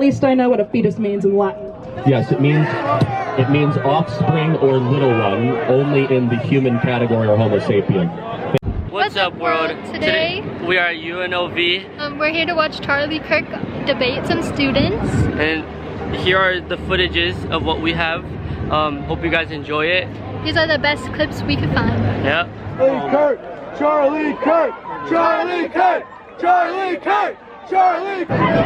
least I know what a fetus means in Latin. Yes, it means offspring or little one, only in the human category or Homo sapien. What's up, world? Today we are at UNLV. We're here to watch Charlie Kirk debate some students. And here are the footages of what we have. Hope you guys enjoy it. These are the best clips we could find. Yeah. Charlie Kirk! Charlie Kirk! Charlie Kirk! Charlie Kirk!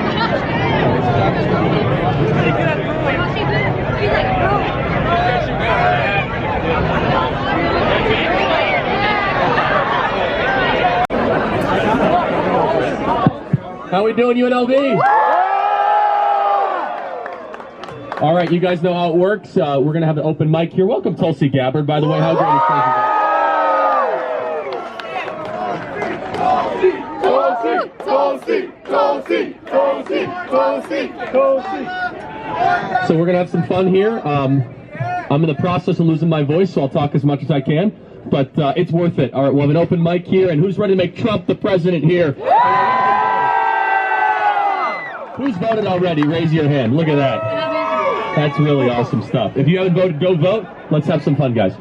How we doing, UNLV? All right, you guys know how it works. We're going to have an open mic here. Welcome, Tulsi Gabbard, by the way. How great is So we're going to have some fun here. I'm in the process of losing my voice, so I'll talk as much as I can. But it's worth it. All right, we'll have an open mic here. And who's ready to make Trump the president here? Who's voted already? Raise your hand. Look at that. That's really awesome stuff. If you haven't voted, go vote. Let's have some fun, guys.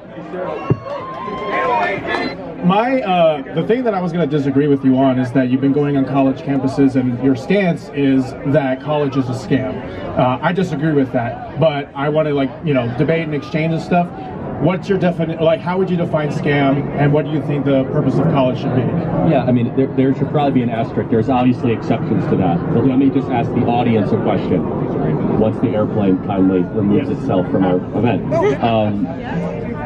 The thing that I was going to disagree with you on is that you've been going on college campuses and your stance is that college is a scam. I disagree with that, but I want to debate and exchange and stuff. What's your definition? How would you define scam, and what do you think the purpose of college should be? Yeah, I mean, there should probably be an asterisk. There's obviously exceptions to that. But let me just ask the audience a question. Once the airplane kindly removes itself from our event.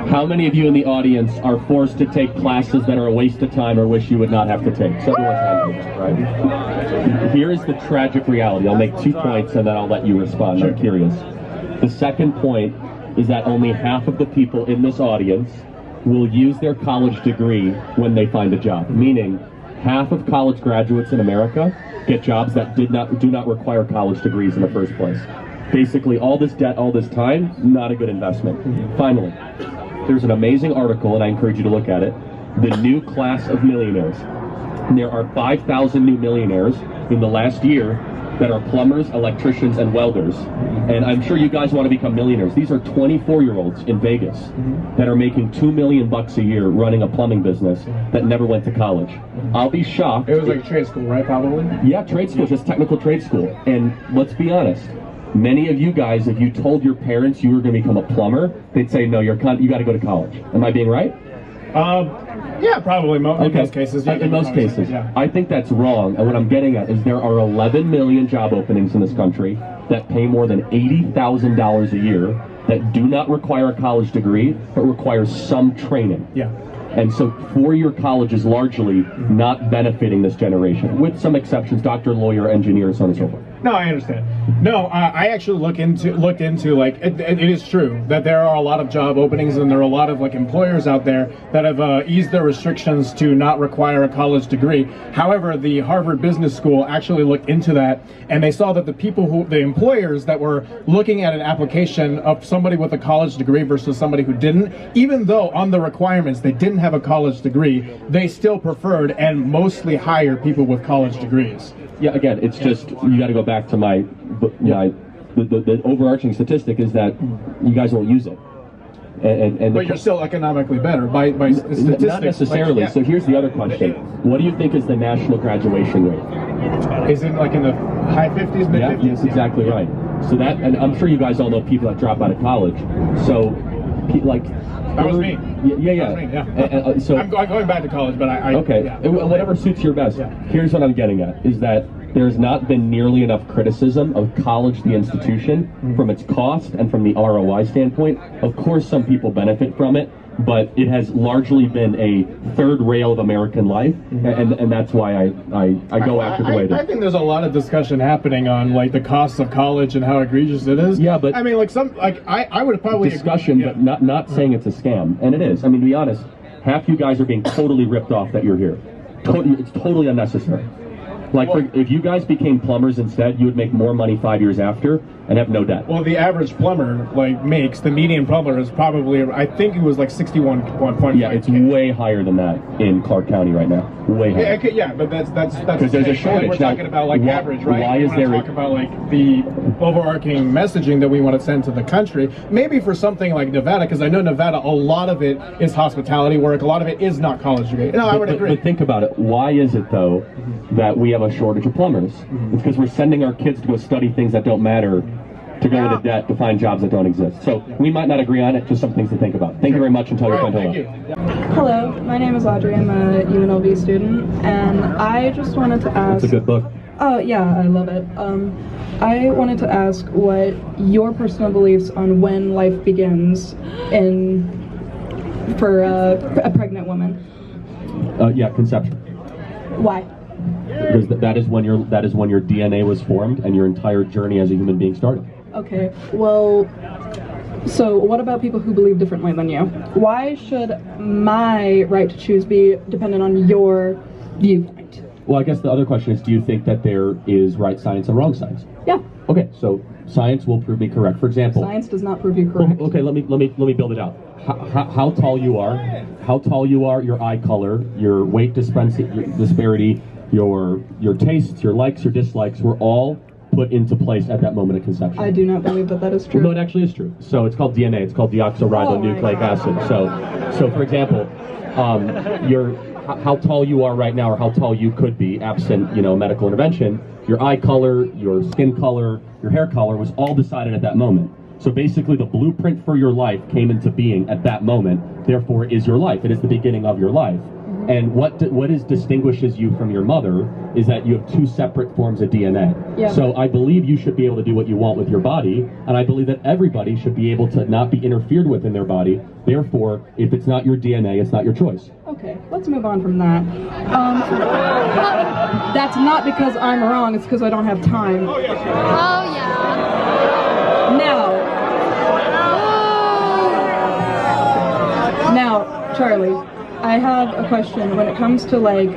How many of you in the audience are forced to take classes that are a waste of time or wish you would not have to take? So everyone's happy, right? Here is the tragic reality. I'll make 2 points and then I'll let you respond. I'm curious. The second point is that only half of the people in this audience will use their college degree when they find a job. Meaning, half of college graduates in America get jobs that do not require college degrees in the first place. Basically, all this debt, all this time, not a good investment. Finally, there's an amazing article, and I encourage you to look at it, The New Class of Millionaires. And there are 5,000 new millionaires in the last year that are plumbers, electricians, and welders. And I'm sure you guys want to become millionaires. These are 24-year-olds in Vegas that are making $2 million a year running a plumbing business that never went to college. I'll be shocked. It was like trade school, right, probably? Yeah, trade school, just technical trade school. And let's be honest, many of you guys, if you told your parents you were going to become a plumber, they'd say, no, you got to go to college. Am I being right? Yeah, probably in most cases. Yeah, in most cases. Yeah. I think that's wrong. And what I'm getting at is there are 11 million job openings in this country that pay more than $80,000 a year that do not require a college degree, but require some training. Yeah. And so four-year college is largely not benefiting this generation, with some exceptions, doctor, lawyer, engineer, so on and so forth. No, I understand. No, I actually looked into it is true that there are a lot of job openings and there are a lot of employers out there that have eased their restrictions to not require a college degree. However, the Harvard Business School actually looked into that and they saw that the employers that were looking at an application of somebody with a college degree versus somebody who didn't, even though on the requirements they didn't have a college degree, they still preferred and mostly hired people with college degrees. Yeah, again, it's just, you got to go back to the overarching statistic is that you guys won't use it. But you're still economically better by statistics. Not necessarily. So here's the other question. What do you think is the national graduation rate? Is it in the high 50s, mid 50s? Yeah, that's exactly right. So that, and I'm sure you guys all know people that drop out of college. So, that was me. Yeah. That was me, so I'm going back to college, but okay. Yeah. Whatever suits your best. Yeah. Here's what I'm getting at, is that there's not been nearly enough criticism of college, the institution, from its cost and from the ROI standpoint. Of course, some people benefit from it, but it has largely been a third rail of American life, and that's why I go after the way it is. I think there's a lot of discussion happening on the costs of college and how egregious it is. Yeah, but I mean, I would probably discussion, agree, but not saying it's a scam, and it is. I mean, to be honest, half you guys are being totally ripped off that you're here. It's totally unnecessary. Like, if you guys became plumbers instead, you would make more money 5 years after and have no debt. Well, the average plumber the median plumber is probably, I think it was like 61.5. Yeah, it's way higher than that in Clark County right now. Way higher. Yeah, but that's because there's a shortage. We're talking about like average, right? Why is there? Talk about like the overarching messaging that we want to send to the country. Maybe for something like Nevada, because I know Nevada, a lot of it is hospitality work. A lot of it is not college degree. No, I would agree. But think about it. Why is it though that we have a shortage of plumbers? It's because we're sending our kids to go study things that don't matter, to go into debt to find jobs that don't exist. So we might not agree on it, just some things to think about. Thank you very much and tell your friend hello. Hello, my name is Audrey. I'm a UNLV student, and I just wanted to ask... It's a good book. Oh, yeah, I love it. I wanted to ask what your personal beliefs on when life begins for a pregnant woman. Yeah, conception. Why? Because that is when your DNA was formed and your entire journey as a human being started. Okay, well, so what about people who believe differently than you? Why should my right to choose be dependent on your viewpoint? Well, I guess the other question is, do you think that there is right science and wrong science? Yeah. Okay, so science will prove me correct. For example, science does not prove you correct. Okay, let me build it out. How tall you are, your eye color, your weight disparity, your tastes, your likes, your dislikes were all put into place at that moment of conception. I do not believe that is true. Well, no, it actually is true. So it's called DNA. It's called deoxyribonucleic acid. So for example, how tall you are right now, or how tall you could be, absent medical intervention, your eye color, your skin color, your hair color was all decided at that moment. So basically, the blueprint for your life came into being at that moment. Therefore, it is your life. It is the beginning of your life. And what distinguishes you from your mother is that you have two separate forms of DNA. Yeah. So I believe you should be able to do what you want with your body, and I believe that everybody should be able to not be interfered with in their body. Therefore, if it's not your DNA, it's not your choice. Okay, let's move on from that. That's not because I'm wrong, it's because I don't have time. Oh, yeah. Now, Charlie, I have a question. When it comes to like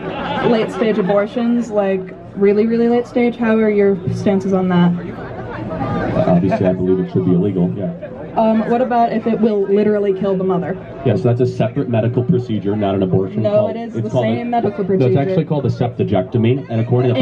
late stage abortions, like really, really late stage, how are your stances on that? Obviously, I believe it should be illegal, yeah. What about if it will literally kill the mother? Yeah, so that's a separate medical procedure, not an abortion. No, it is the same medical procedure. No, it's actually called a septicectomy, and according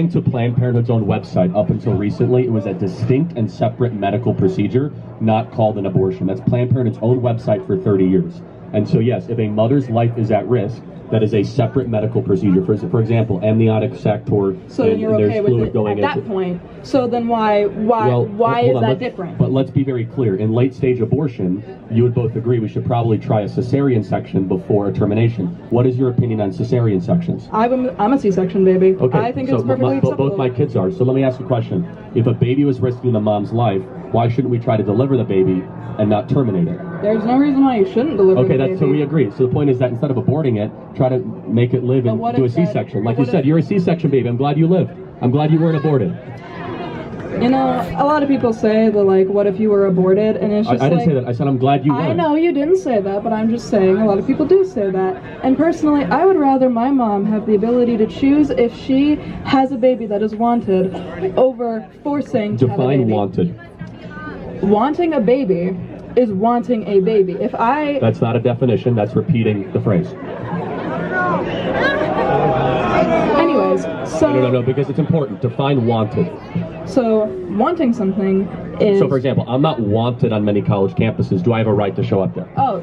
to Planned Parenthood's own website, up until recently, it was a distinct and separate medical procedure, not called an abortion. That's Planned Parenthood's own website for 30 years. And so yes, if a mother's life is at risk, that is a separate medical procedure. For example, amniotic sac or so then you're okay with it at that point. So then why is that different? But let's be very clear. In late stage abortion, you would both agree we should probably try a cesarean section before a termination. What is your opinion on cesarean sections? I'm a C-section baby. Okay, I think it's perfectly acceptable. Both my kids are. So let me ask you a question. If a baby was risking the mom's life, why shouldn't we try to deliver the baby and not terminate it? There's no reason why you shouldn't deliver the baby. So we agree. So the point is that instead of aborting it, try to make it live and do a C-section. Like you said, you're a C-section baby. I'm glad you lived. I'm glad you weren't aborted. You know, a lot of people say that, like, what if you were aborted? And it's just I didn't say that. I said I'm glad you weren't. I know you didn't say that, but I'm just saying a lot of people do say that. And personally, I would rather my mom have the ability to choose if she has a baby that is wanted over forcing to have a baby. Define wanted. Wanting a baby is wanting a baby. That's not a definition, that's repeating the phrase. Anyways, so... No, because it's important. Define wanted. So, wanting something is... So, for example, I'm not wanted on many college campuses. Do I have a right to show up there? Oh,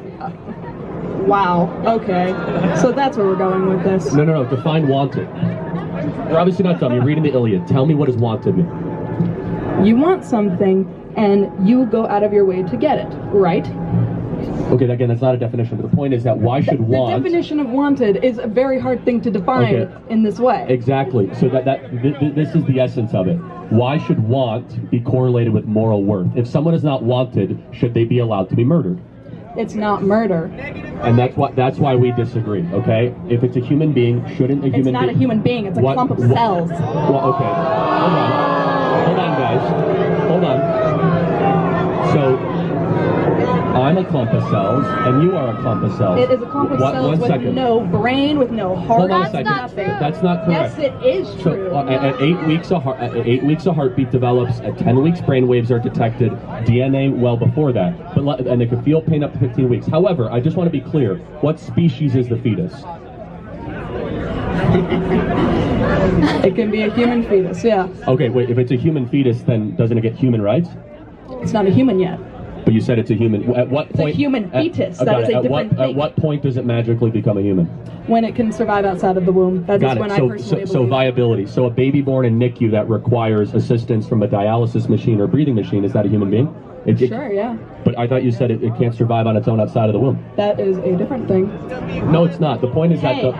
wow. Okay. So that's where we're going with this. No. Define wanted. You're obviously not dumb. You're reading the Iliad. Tell me what does wanted mean. You want something, and you go out of your way to get it, right? Okay, again, that's not a definition, but the point is that why should want... The definition of wanted is a very hard thing to define in this way. Exactly. So this is the essence of it. Why should want be correlated with moral worth? If someone is not wanted, should they be allowed to be murdered? It's not murder. And that's why we disagree, okay? If it's a human being, shouldn't a human being... It's not a human being, it's a clump of cells. Well, okay. Hold on, guys. Hold on. So, I'm a clump of cells, and you are a clump of cells. It is a clump of cells with no brain, with no heart. Hold on a second. That's not correct. Yes, it is true. So, at 8 weeks, a heartbeat develops. At 10 weeks, brain waves are detected. DNA well before that, and they can feel pain up to 15 weeks. However, I just want to be clear: what species is the fetus? It can be a human fetus, yeah. Okay, wait. If it's a human fetus, then doesn't it get human rights? It's not a human yet. But you said it's a human. At what point? It's a human fetus. That is a different thing. At what point does it magically become a human? When it can survive outside of the womb. That is when I personally so viability. So a baby born in NICU that requires assistance from a dialysis machine or breathing machine, is that a human being? Sure, yeah. But I thought you said it can't survive on its own outside of the womb. That is a different thing. No, it's not. The point is Hey.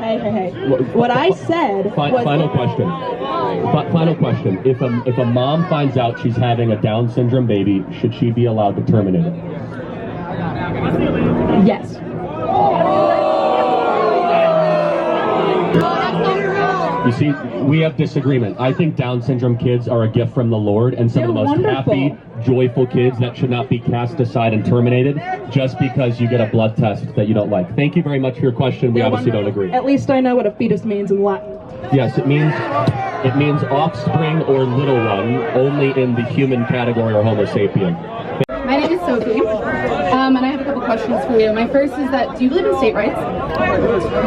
What I said was... Final question. Final question. If a mom finds out she's having a Down syndrome baby, should she be allowed to terminate it? Yes. You see, we have disagreement. I think Down syndrome kids are a gift from the Lord, and some of the most happy, joyful kids that should not be cast aside and terminated just because you get a blood test that you don't like. Thank you very much for your question. We obviously don't agree. At least I know what a fetus means in Latin. Yes, it means offspring or little one, only in the human category or Homo sapien. My name is Sophie, and I have a couple questions for you. My first is that, do you believe in state rights?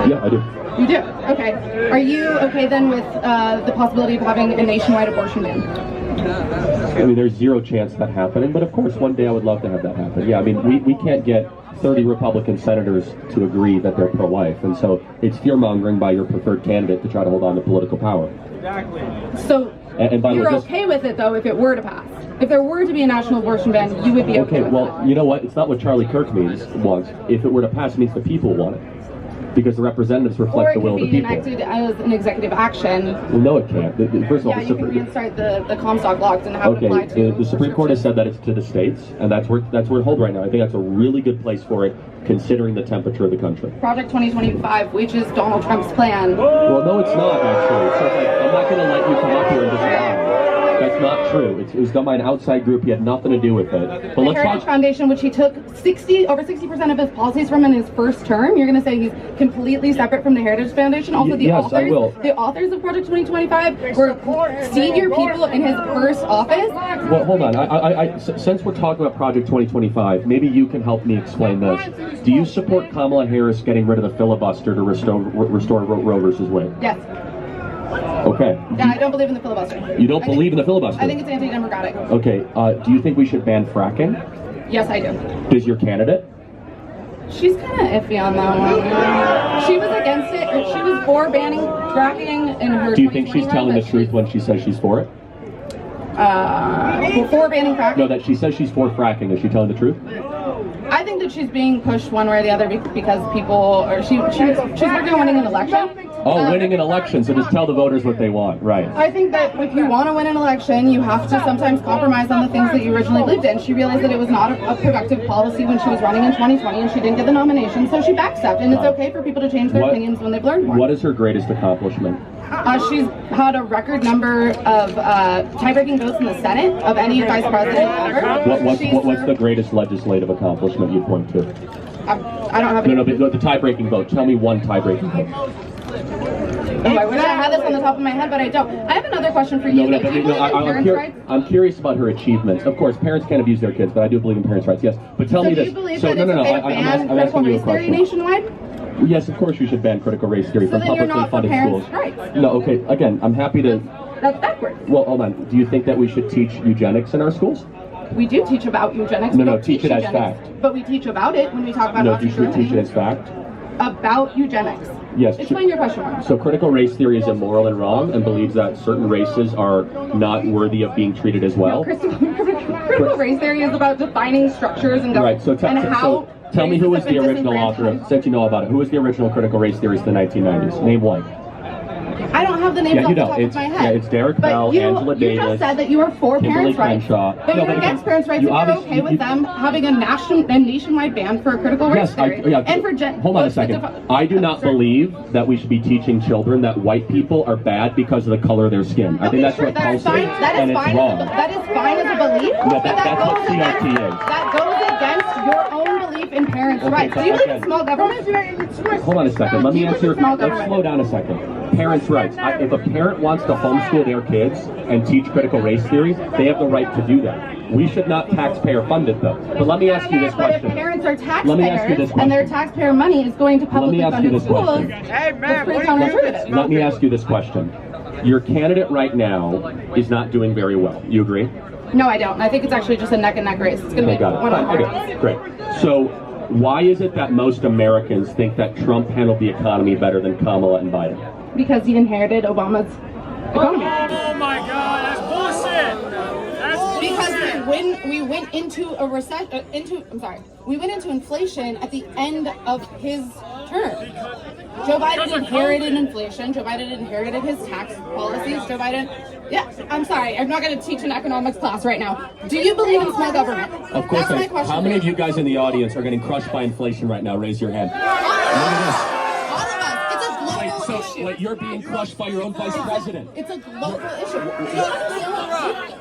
Yeah, I do. You do? Okay. Are you okay then with the possibility of having a nationwide abortion ban? I mean, there's zero chance of that happening, but of course one day I would love to have that happen. Yeah, I mean, we can't get 30 Republican senators to agree that they're pro-life, and so it's fear-mongering by your preferred candidate to try to hold on to political power. Exactly. So and by you're okay with it, though, if it were to pass? If there were to be a national abortion ban, you would be okay with well, you know what? It's not what Charlie Kirk wants. If it were to pass, it means the people want it. Because the representatives reflect the will of the people. Or it could be enacted as an executive action. Well, no, it can't. First of all, you can reinstate the Comstock laws and have it apply to... The Supreme Court has said that it's to the states, and that's where it holds right now. I think that's a really good place for it, considering the temperature of the country. Project 2025, which is Donald Trump's plan. Well, no, it's not, actually. So I'm not going to let you come up here and just lie. That's not true. It was done by an outside group. He had nothing to do with it. But the Heritage Foundation, which he took over 60% of his policies from in his first term, you're going to say he's completely separate from the Heritage Foundation? Also, the authors of Project 2025 were senior people in his first office? Well, hold on. Since we're talking about Project 2025, maybe you can help me explain this. Do you support Kamala Harris getting rid of the filibuster to restore Roe versus Wade? Yes. Okay. Yeah, I don't believe in the filibuster. You don't believe in the filibuster? I think it's anti-democratic. Okay. Do you think we should ban fracking? Yes, I do. Does your candidate? She's kind of iffy on that one. She was against it. She was for banning fracking in her. Do you think she's telling the truth when she says she's for it? For banning fracking? No, that she says she's for fracking. Is she telling the truth? I think that she's being pushed one way or the other because people, or she's working on winning an election. Oh, winning an election, so just tell the voters what they want, right. I think that if you want to win an election, you have to sometimes compromise on the things that you originally believed in. She realized that it was not a productive policy when she was running in 2020 and she didn't get the nomination, so she backstepped, and it's okay for people to change their opinions when they've learned more. What is her greatest accomplishment? She's had a record number of tie-breaking votes in the Senate of any vice president ever. What's the greatest legislative accomplishment you point to? I don't have any. No, the tie-breaking vote. Tell me one tie-breaking vote. I wish I had this on the top of my head, but I don't. I have another question for you. I'm curious about her achievements. Of course, parents can't abuse their kids, but I do believe in parents' rights. Yes, but tell me this. Do you believe that it's okay to ban critical race theory nationwide? Yes, of course you should ban critical race theory from publicly funded schools. No, okay. Again, I'm happy to. That's backwards. Well, hold on. Do you think that we should teach eugenics in our schools? We do teach about eugenics. No, teach it as fact. But we teach about it when we talk about. No, you should teach it as fact. About eugenics. Yes. Explain your question more. So critical race theory is immoral and wrong and believes that certain races are not worthy of being treated as well. No, critical race theory is about defining structures and right. So tell me who was the original author of, since you know about it, who was the original critical race theorist in the 1990s? Name one. I don't have the names off the top of my head. Yeah, it's Derek Bell, Angela Davis. You just said that you are for parents' rights. But you're against parents' rights, and you're okay with them having a nationwide ban for critical race theory. Hold on a second. I do not believe that we should be teaching children that white people are bad because of the color of their skin. I think that's repulsive, and it's wrong. That is fine as a belief. No, that's what CRT is. That goes against your own belief in parents' rights. Do you believe in small government? Hold on a second. Let me answer. Small Let's government. slow down a second. Parents' rights. If a parent wants to homeschool their kids and teach critical race theory, they have the right to do that. We should not taxpayer fund it, though. But let me ask you this But if question. parents are Let me ask you this taxpayers and their question. taxpayer money is going to publicly ask you funded this schools, question. that's pretty counterintuitive. Let me ask you this question. Your candidate right now is not doing very well. You agree? No, I don't. I think it's actually just a neck and neck race. It's going to Okay, be got it. one of the Fine, hardest. okay, great. So, why is it that most Americans think that Trump handled the economy better than Kamala and Biden? Because he inherited Obama's economy. Oh my God, that's bullshit. That's Because we went into a recession, we went into inflation at the end of his term. Joe Biden inherited inflation. Joe Biden inherited his tax policies. Joe Biden, yeah, I'm sorry, I'm not going to teach an economics class right now. Do you believe in small government? Of course. That's my question. How many of you guys in the audience are getting crushed by inflation right now? Raise your hand. Look at All of us. It's a this. global issue. Wait, you're being crushed by your own vice president. It's a global issue.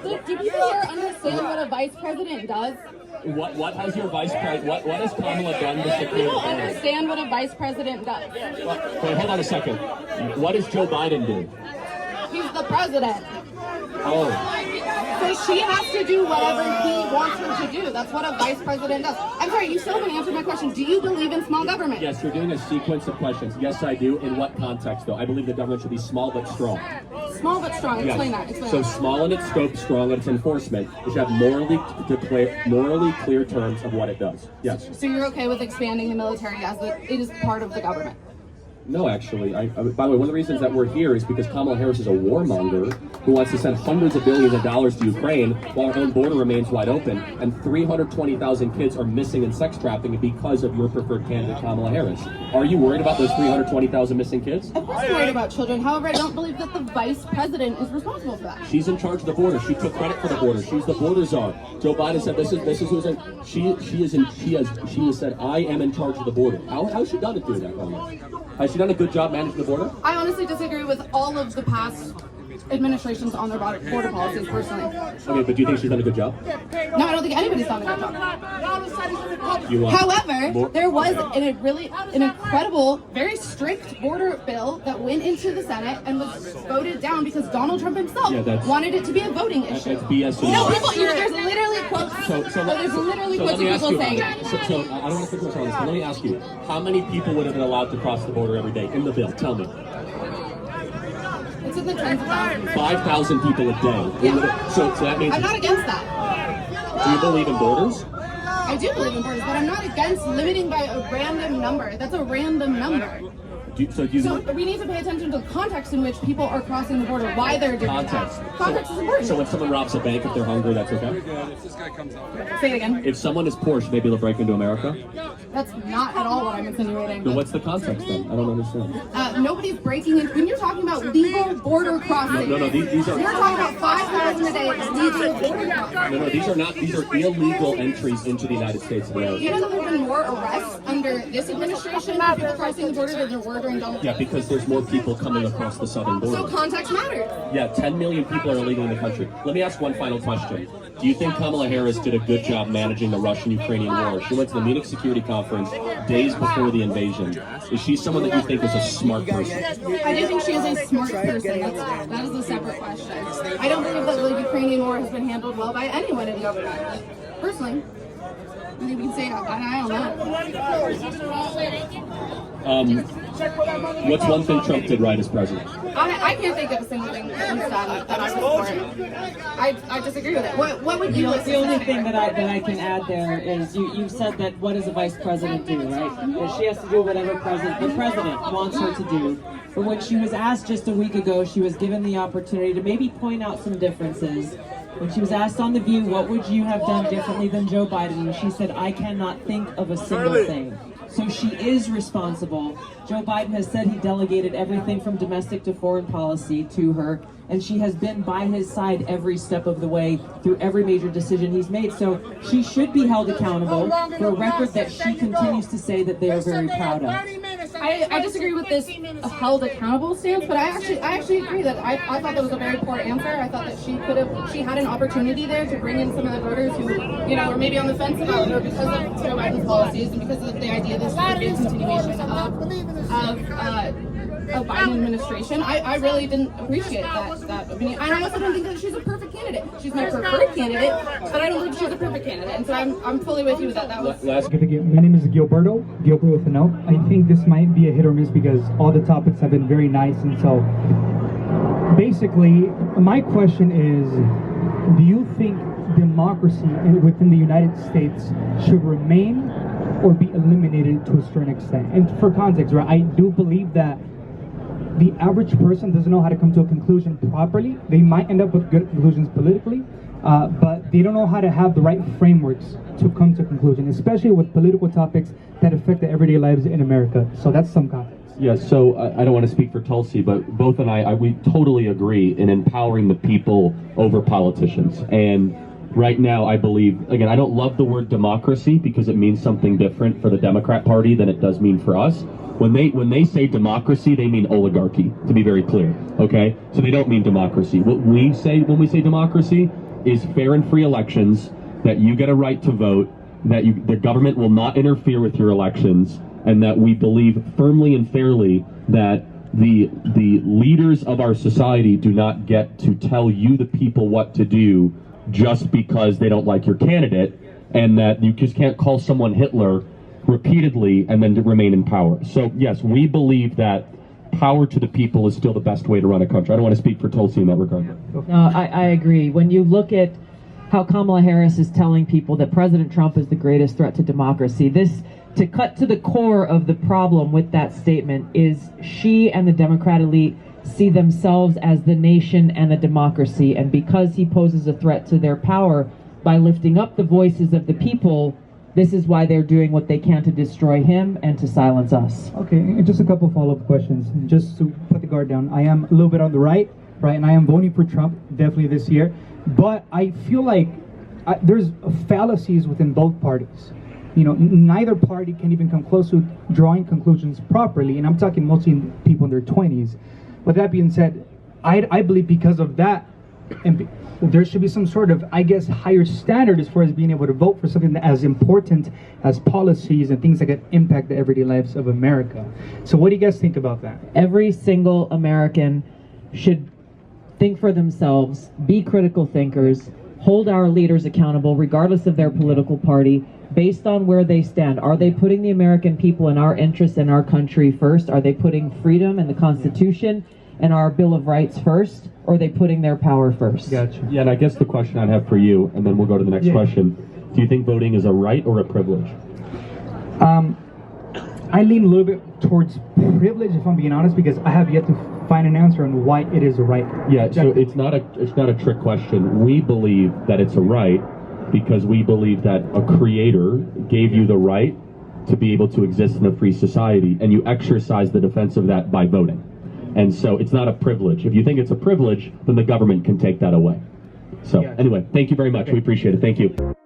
Do people here understand what a vice president does? What has your vice president? What has Kamala done to secure the People border? understand what a vice president does. Wait, hold on a second. What does Joe Biden do? He's the president. Oh, So she has to do whatever he wants her to do. That's what a vice president does. I'm sorry, you still haven't answered my question. Do you believe in small government? yes, you're doing a sequence of questions. Yes, I do. In what context, though? I believe the government should be small but strong. Small but strong. Explain that. Yes. Explain So that. small in its scope, strong in its enforcement. It should have morally clear terms of what it does. Yes. So you're okay with expanding the military as it is part of the government? No, actually. By the way, one of the reasons that we're here is because Kamala Harris is a warmonger who wants to send hundreds of billions of dollars to Ukraine while our own border remains wide open, and 320,000 kids are missing in sex trafficking because of your preferred candidate, Kamala Harris. Are you worried about those 320,000 missing kids? Of course I'm worried about children. However, I don't believe that the vice president is responsible for that. She's in charge of the border. She took credit for the border. She's the border czar. Joe Biden said this is who's in. She has said I am in charge of the border. How has she done it doing that? Has she done a good job managing the border? I honestly disagree with all of the past administrations on their border policies personally. Okay, but do you think she's done a good job? No, I don't think anybody's done a good job. You want However, more? there was an incredible, very strict border bill that went into the Senate and was voted down because Donald Trump himself wanted it to be a voting issue. That's BS. No, people, there's literally quotes. There's literally quotes of people saying it. So I don't want to put much on this, but let me ask you: how many people would have been allowed to cross the border every day in the bill? Tell me. It's in the tens of thousands. 5,000 people a day. Yeah. So that means. I'm not against that. Do you believe in borders? I do believe in borders, but I'm not against limiting by a random number. That's a random number. So we need to pay attention to the context in which people are crossing the border, why they're doing Context. that. Context is important. So when someone robs a bank, if they're hungry, that's okay? Say it again. If someone is poor, should they be able to break into America? That's not at all what I'm insinuating. Then what's the context then? I don't understand. Nobody's breaking in. When you're talking about legal border crossing, No, these are. you're talking about 5,000 a day legal border crossing. No, these are not. These are illegal entries into the United States of Do America. you know that there have been more arrests under this administration of people crossing the border than there were during Donald Trump? Yeah, because there's more people coming across the southern border. So context matters. Yeah, 10 million people are illegal in the country. Let me ask one final question. Do you think Kamala Harris did a good job managing the Russian-Ukrainian war? She went to the Munich Security Conference days before the invasion. Is she someone that you think is a smart person? I do think she is a smart person. That is a separate question. I don't believe that the Ukrainian war has been handled well by anyone in government. Personally. I think we can say I don't know. What's one thing Trump did right as president? I can't think of a single thing that he's done that I support. I disagree with it. What would you like to The only say? thing that I can add there is you said that what does a vice president do, right? That she has to do whatever the president wants her to do. But when she was asked just a week ago, she was given the opportunity to maybe point out some differences. When she was asked on The View, what would you have done differently than Joe Biden? She said, I cannot think of a single thing. So she is responsible. Joe Biden has said he delegated everything from domestic to foreign policy to her, and she has been by his side every step of the way through every major decision he's made. So she should be held accountable for a record that she continues to say that they are very proud of. I disagree with this held accountable stance, but I actually agree that I thought that was a very poor answer. I thought that she had an opportunity there to bring in some of the voters who, you know, were maybe on the fence about her because of Joe Biden's policies and because of the idea this would be a continuation of Biden administration. I really didn't appreciate that opinion. I also don't think that she's a perfect candidate. She's my preferred candidate, but I don't think she's a perfect candidate. And so I'm fully with you with that. That was My name is Gilberto with an O. I think this might be a hit or miss because all the topics have been very nice, and so basically my question is, do you think democracy within the United States should remain or be eliminated to a certain extent? And for context, right, I do believe that the average person doesn't know how to come to a conclusion properly. They might end up with good conclusions politically, but they don't know how to have the right frameworks to come to a conclusion, especially with political topics that affect the everyday lives in America. So that's some context. Yes, so I don't want to speak for Tulsi, but both and we totally agree in empowering the people over politicians. And right now, I believe, again, I don't love the word democracy because it means something different for the Democrat Party than it does mean for us. When they say democracy, they mean oligarchy, to be very clear, okay? So they don't mean democracy. What we say when we say democracy is fair and free elections, that you get a right to vote, that the government will not interfere with your elections, and that we believe firmly and fairly that the leaders of our society do not get to tell you, the people, what to do just because they don't like your candidate, and that you just can't call someone Hitler repeatedly and then to remain in power. So yes, we believe that power to the people is still the best way to run a country. I don't want to speak for Tulsi in that regard. No, I agree. When you look at how Kamala Harris is telling people that President Trump is the greatest threat to democracy, to cut to the core of the problem with that statement is she and the Democrat elite see themselves as the nation and the democracy, and because he poses a threat to their power by lifting up the voices of the people, this is why they're doing what they can to destroy him and to silence us. Okay, and just a couple follow-up questions, just to put the guard down. I am a little bit on the right, and I am voting for Trump, definitely this year, but I feel like there's fallacies within both parties. You know, neither party can even come close to drawing conclusions properly, and I'm talking mostly people in their 20s. With that being said, I believe because of that, and there should be some sort of, I guess, higher standard as far as being able to vote for something as important as policies and things that can impact the everyday lives of America. So what do you guys think about that? Every single American should think for themselves, be critical thinkers, hold our leaders accountable regardless of their political party, based on where they stand. Are they putting the American people and our interests in our country first? Are they putting freedom and the Constitution and our Bill of Rights first? Or are they putting their power first? Gotcha. Yeah, and I guess the question I'd have for you, and then we'll go to the next question. Do you think voting is a right or a privilege? I lean a little bit towards privilege, if I'm being honest, because I have yet to find an answer on why it is a right. Yeah, so it's not a trick question. We believe that it's a right because we believe that a creator gave you the right to be able to exist in a free society, and you exercise the defense of that by voting. And so it's not a privilege. If you think it's a privilege, then the government can take that away. So anyway, thank you very much. We appreciate it. Thank you.